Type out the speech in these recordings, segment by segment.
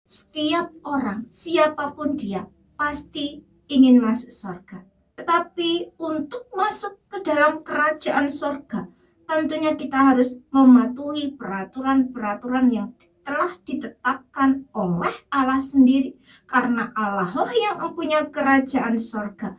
Setiap orang, siapapun dia, pasti ingin masuk surga. Tetapi untuk masuk ke dalam kerajaan surga, tentunya kita harus mematuhi peraturan-peraturan yang telah ditetapkan oleh Allah sendiri. Karena Allah lah yang mempunyai kerajaan surga.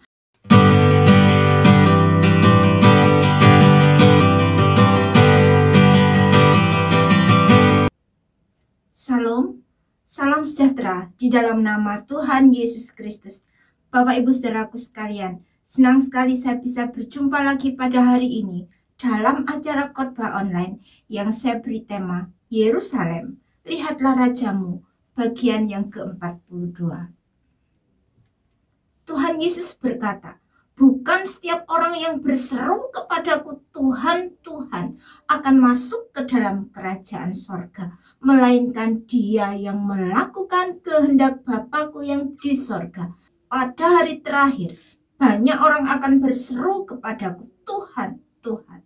Salam, salam sejahtera di dalam nama Tuhan Yesus Kristus. Bapak Ibu Saudaraku sekalian, senang sekali saya bisa berjumpa lagi pada hari ini dalam acara khotbah online yang saya beri tema Yerusalem, lihatlah Rajamu, bagian yang ke-42. Tuhan Yesus berkata, bukan setiap orang yang berseru kepadaku Tuhan, Tuhan akan masuk ke dalam kerajaan sorga, melainkan dia yang melakukan kehendak Bapa-Ku yang di sorga. Pada hari terakhir, banyak orang akan berseru kepadaku, Tuhan, Tuhan,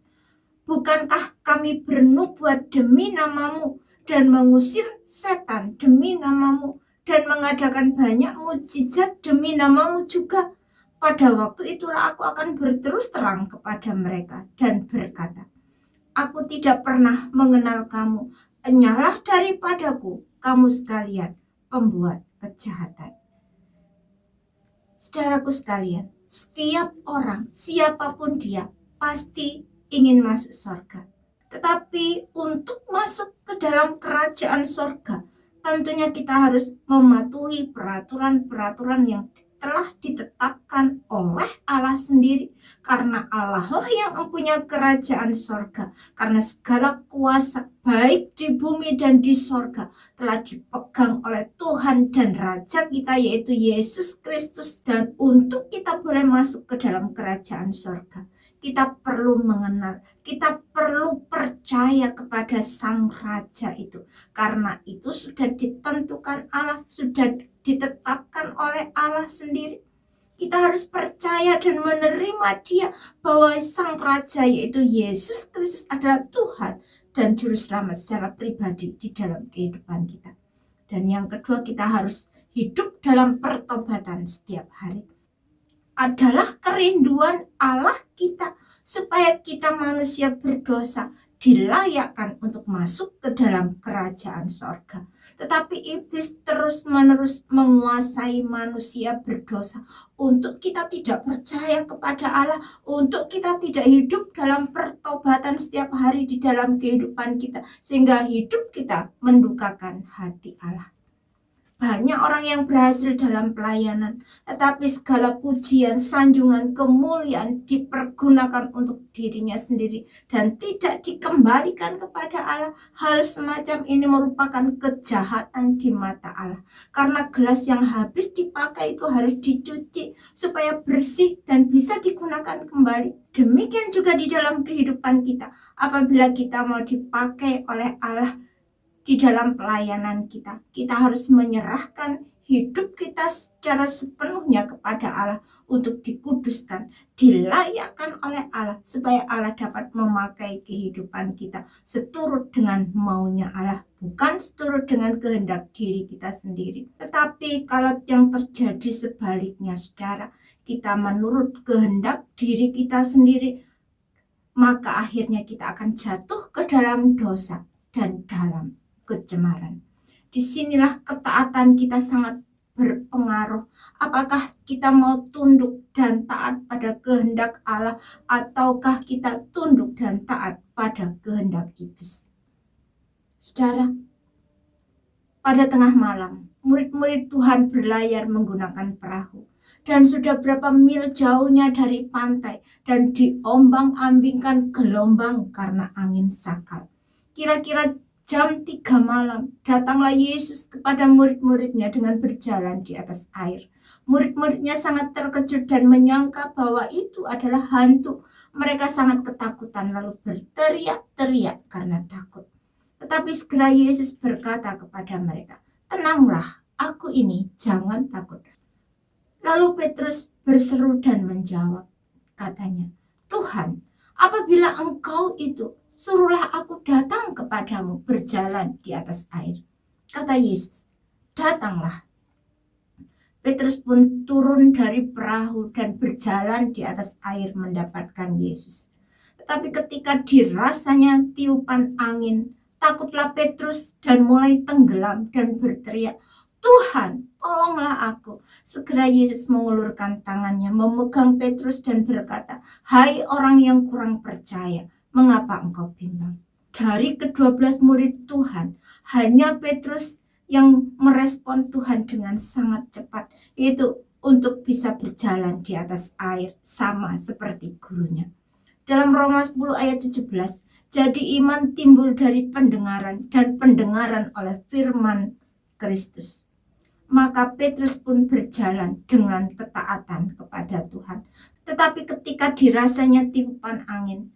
bukankah kami bernubuat demi namamu dan mengusir setan demi namamu dan mengadakan banyak mukjizat demi namamu juga? Pada waktu itulah aku akan berterus terang kepada mereka dan berkata, aku tidak pernah mengenal kamu, enyahlah daripadaku, kamu sekalian pembuat kejahatan. Saudaraku sekalian, setiap orang, siapapun dia, pasti ingin masuk surga. Tetapi untuk masuk ke dalam kerajaan surga, tentunya kita harus mematuhi peraturan-peraturan yang telah ditetapkan oleh Allah sendiri. Karena Allah lah yang mempunyai kerajaan surga. Karena segala kuasa baik di bumi dan di surga telah dipegang oleh Tuhan dan Raja kita, yaitu Yesus Kristus. Dan untuk kita boleh masuk ke dalam kerajaan surga, kita perlu mengenal, kita perlu percaya kepada Sang Raja itu. Karena itu sudah ditentukan Allah, sudah ditetapkan oleh Allah sendiri. Kita harus percaya dan menerima dia, bahwa Sang Raja yaitu Yesus Kristus adalah Tuhan dan Juru Selamat secara pribadi di dalam kehidupan kita. Dan yang kedua, kita harus hidup dalam pertobatan setiap hari. Adalah kerinduan Allah kita supaya kita manusia berdosa dilayakkan untuk masuk ke dalam kerajaan sorga. Tetapi iblis terus-menerus menguasai manusia berdosa untuk kita tidak percaya kepada Allah, untuk kita tidak hidup dalam pertobatan setiap hari di dalam kehidupan kita, sehingga hidup kita mendukakan hati Allah. Banyak orang yang berhasil dalam pelayanan, tetapi segala pujian, sanjungan, kemuliaan dipergunakan untuk dirinya sendiri dan tidak dikembalikan kepada Allah. Hal semacam ini merupakan kejahatan di mata Allah. Karena gelas yang habis dipakai itu harus dicuci supaya bersih dan bisa digunakan kembali. Demikian juga di dalam kehidupan kita. Apabila kita mau dipakai oleh Allah di dalam pelayanan kita, kita harus menyerahkan hidup kita secara sepenuhnya kepada Allah untuk dikuduskan, dilayakkan oleh Allah, supaya Allah dapat memakai kehidupan kita seturut dengan maunya Allah, bukan seturut dengan kehendak diri kita sendiri. Tetapi kalau yang terjadi sebaliknya, saudara, kita menurut kehendak diri kita sendiri, maka akhirnya kita akan jatuh ke dalam dosa dan dalam kecemaran. Disinilah ketaatan kita sangat berpengaruh. Apakah kita mau tunduk dan taat pada kehendak Allah, ataukah kita tunduk dan taat pada kehendak iblis? Saudara, pada tengah malam, murid-murid Tuhan berlayar menggunakan perahu, dan sudah berapa mil jauhnya dari pantai, dan diombang-ambingkan gelombang karena angin sakal. Kira-kira jam 3 malam, datanglah Yesus kepada murid-muridnya dengan berjalan di atas air. Murid-muridnya sangat terkejut dan menyangka bahwa itu adalah hantu. Mereka sangat ketakutan lalu berteriak-teriak karena takut. Tetapi segera Yesus berkata kepada mereka, tenanglah, aku ini, jangan takut. Lalu Petrus berseru dan menjawab, katanya, Tuhan, apabila Engkau itu, suruhlah aku datang kepadamu berjalan di atas air. Kata Yesus, datanglah. Petrus pun turun dari perahu dan berjalan di atas air mendapatkan Yesus. Tetapi ketika dirasanya tiupan angin, takutlah Petrus dan mulai tenggelam dan berteriak, "Tuhan, tolonglah aku." Segera Yesus mengulurkan tangannya, memegang Petrus dan berkata, "Hai orang yang kurang percaya, mengapa engkau bimbang?" Dari ke-12 murid Tuhan, hanya Petrus yang merespon Tuhan dengan sangat cepat, yaitu untuk bisa berjalan di atas air sama seperti gurunya. Dalam Roma 10 ayat 17, jadi iman timbul dari pendengaran dan pendengaran oleh firman Kristus. Maka Petrus pun berjalan dengan ketaatan kepada Tuhan. Tetapi ketika dirasanya tiupan angin,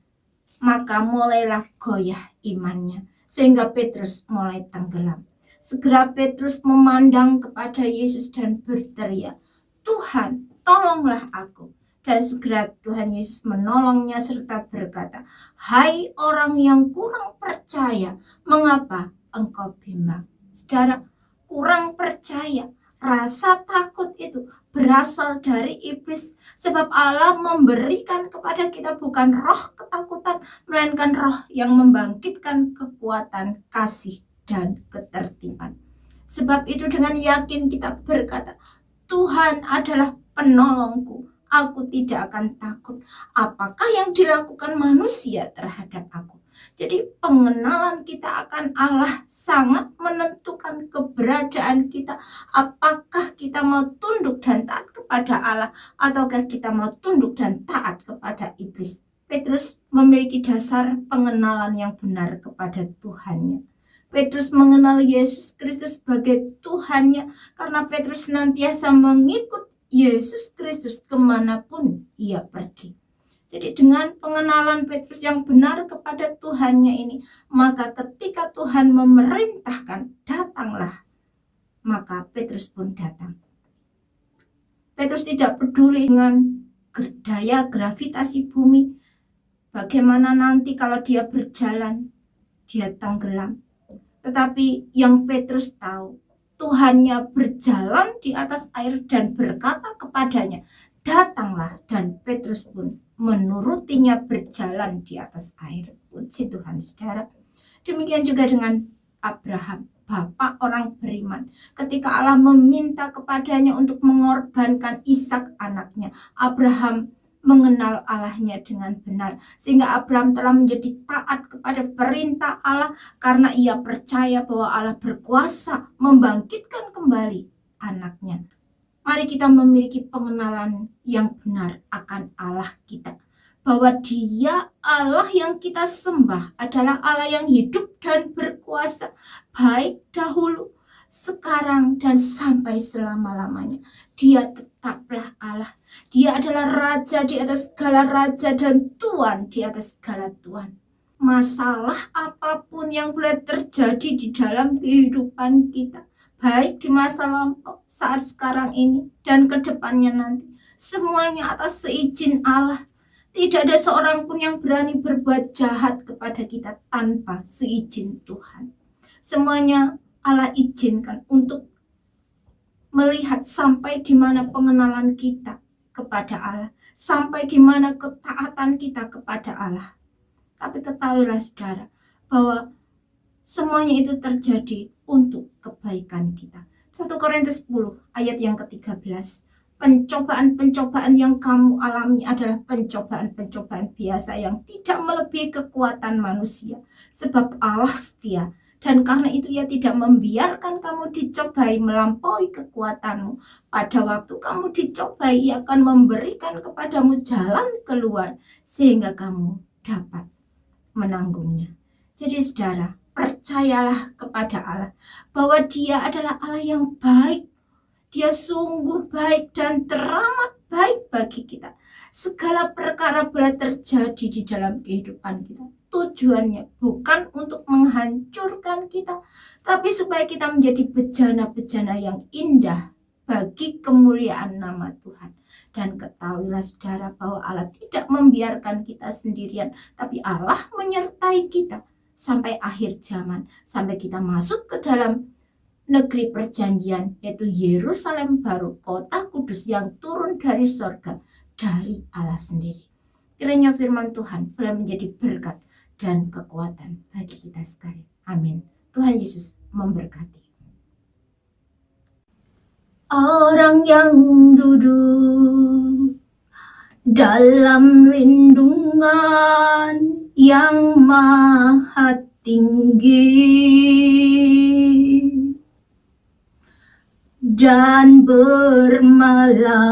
maka mulailah goyah imannya, sehingga Petrus mulai tenggelam. Segera Petrus memandang kepada Yesus dan berteriak, "Tuhan, tolonglah aku." Dan segera Tuhan Yesus menolongnya serta berkata, "Hai orang yang kurang percaya, mengapa engkau bimbang?" Saudara, kurang percaya, rasa takut itu berasal dari iblis. Sebab Allah memberikan kepada kita bukan roh ketakutan, melainkan roh yang membangkitkan kekuatan, kasih, dan ketertiban. Sebab itu dengan yakin kita berkata, "Tuhan adalah penolongku, aku tidak akan takut apakah yang dilakukan manusia terhadap aku." Jadi pengenalan kita akan Allah sangat menentukan keberadaan kita. Apakah kita mau tunduk dan taat kepada Allah, ataukah kita mau tunduk dan taat kepada iblis. Petrus memiliki dasar pengenalan yang benar kepada Tuhannya. Petrus mengenal Yesus Kristus sebagai Tuhannya karena Petrus senantiasa mengikut Yesus Kristus kemanapun ia pergi. Jadi dengan pengenalan Petrus yang benar kepada Tuhannya ini, maka ketika Tuhan memerintahkan, datanglah, maka Petrus pun datang. Petrus tidak peduli dengan daya gravitasi bumi. Bagaimana nanti kalau dia berjalan, dia tenggelam. Tetapi yang Petrus tahu, Tuhannya berjalan di atas air dan berkata kepadanya, "Datanglah." Dan Petrus pun menurutinya berjalan di atas air. Puji Tuhan, saudara. Demikian juga dengan Abraham, bapak orang beriman. Ketika Allah meminta kepadanya untuk mengorbankan Ishak anaknya, Abraham mengenal Allahnya dengan benar, sehingga Abraham telah menjadi taat kepada perintah Allah karena ia percaya bahwa Allah berkuasa membangkitkan kembali anaknya. Mari kita memiliki pengenalan yang benar akan Allah kita, bahwa Dia Allah yang kita sembah adalah Allah yang hidup dan berkuasa, baik dahulu, sekarang, dan sampai selama-lamanya. Dia tetaplah Allah. Dia adalah Raja di atas segala raja dan Tuan di atas segala Tuan. Masalah apapun yang boleh terjadi di dalam kehidupan kita, baik di masa lampau, saat sekarang ini, dan ke depannya nanti, semuanya atas seizin Allah. Tidak ada seorang pun yang berani berbuat jahat kepada kita tanpa seizin Tuhan. Semuanya Allah izinkan untuk melihat sampai di mana pengenalan kita kepada Allah, sampai di mana ketaatan kita kepada Allah. Tapi ketahuilah saudara, bahwa semuanya itu terjadi untuk kebaikan kita. 1 Korintus 10 ayat yang ke-13. Pencobaan-pencobaan yang kamu alami adalah pencobaan-pencobaan biasa yang tidak melebihi kekuatan manusia. Sebab Allah setia, dan karena itu Ia tidak membiarkan kamu dicobai melampaui kekuatanmu. Pada waktu kamu dicobai, Ia akan memberikan kepadamu jalan keluar sehingga kamu dapat menanggungnya. Jadi saudara, percayalah kepada Allah bahwa Dia adalah Allah yang baik. Dia sungguh baik dan teramat baik bagi kita. Segala perkara boleh terjadi di dalam kehidupan kita. Tujuannya bukan untuk menghancurkan kita, tapi supaya kita menjadi bejana-bejana yang indah bagi kemuliaan nama Tuhan. Dan ketahuilah saudara bahwa Allah tidak membiarkan kita sendirian, tapi Allah menyertai kita sampai akhir zaman, sampai kita masuk ke dalam negeri perjanjian, yaitu Yerusalem baru, kota kudus yang turun dari sorga, dari Allah sendiri. Kiranya firman Tuhan boleh menjadi berkat dan kekuatan bagi kita sekalian. Amin. Tuhan Yesus memberkati. Orang yang duduk dalam lindungan yang maha tinggi dan bermalam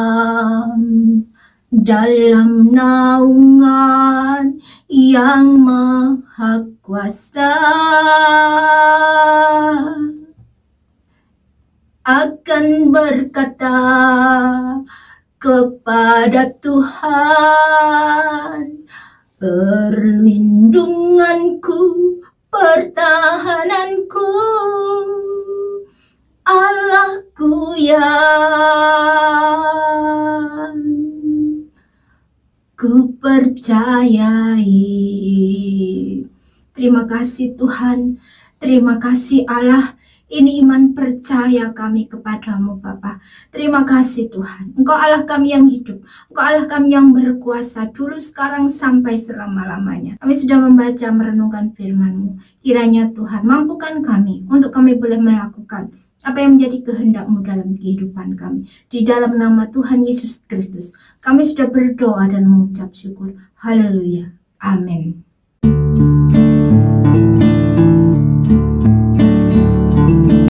dalam naungan yang maha kuasa, akan berkata kepada Tuhan, perlindunganku, pertahananku, Allahku yang ku percayai. Terima kasih Tuhan, terima kasih Allah. Ini iman percaya kami kepadamu Bapa. Terima kasih Tuhan. Engkau Allah kami yang hidup. Engkau Allah kami yang berkuasa dulu, sekarang, sampai selama-lamanya. Kami sudah membaca, merenungkan firman-Mu. Kiranya Tuhan mampukan kami untuk kami boleh melakukan apa yang menjadi kehendak-Mu dalam kehidupan kami. Di dalam nama Tuhan Yesus Kristus, kami sudah berdoa dan mengucap syukur. Haleluya. Amin.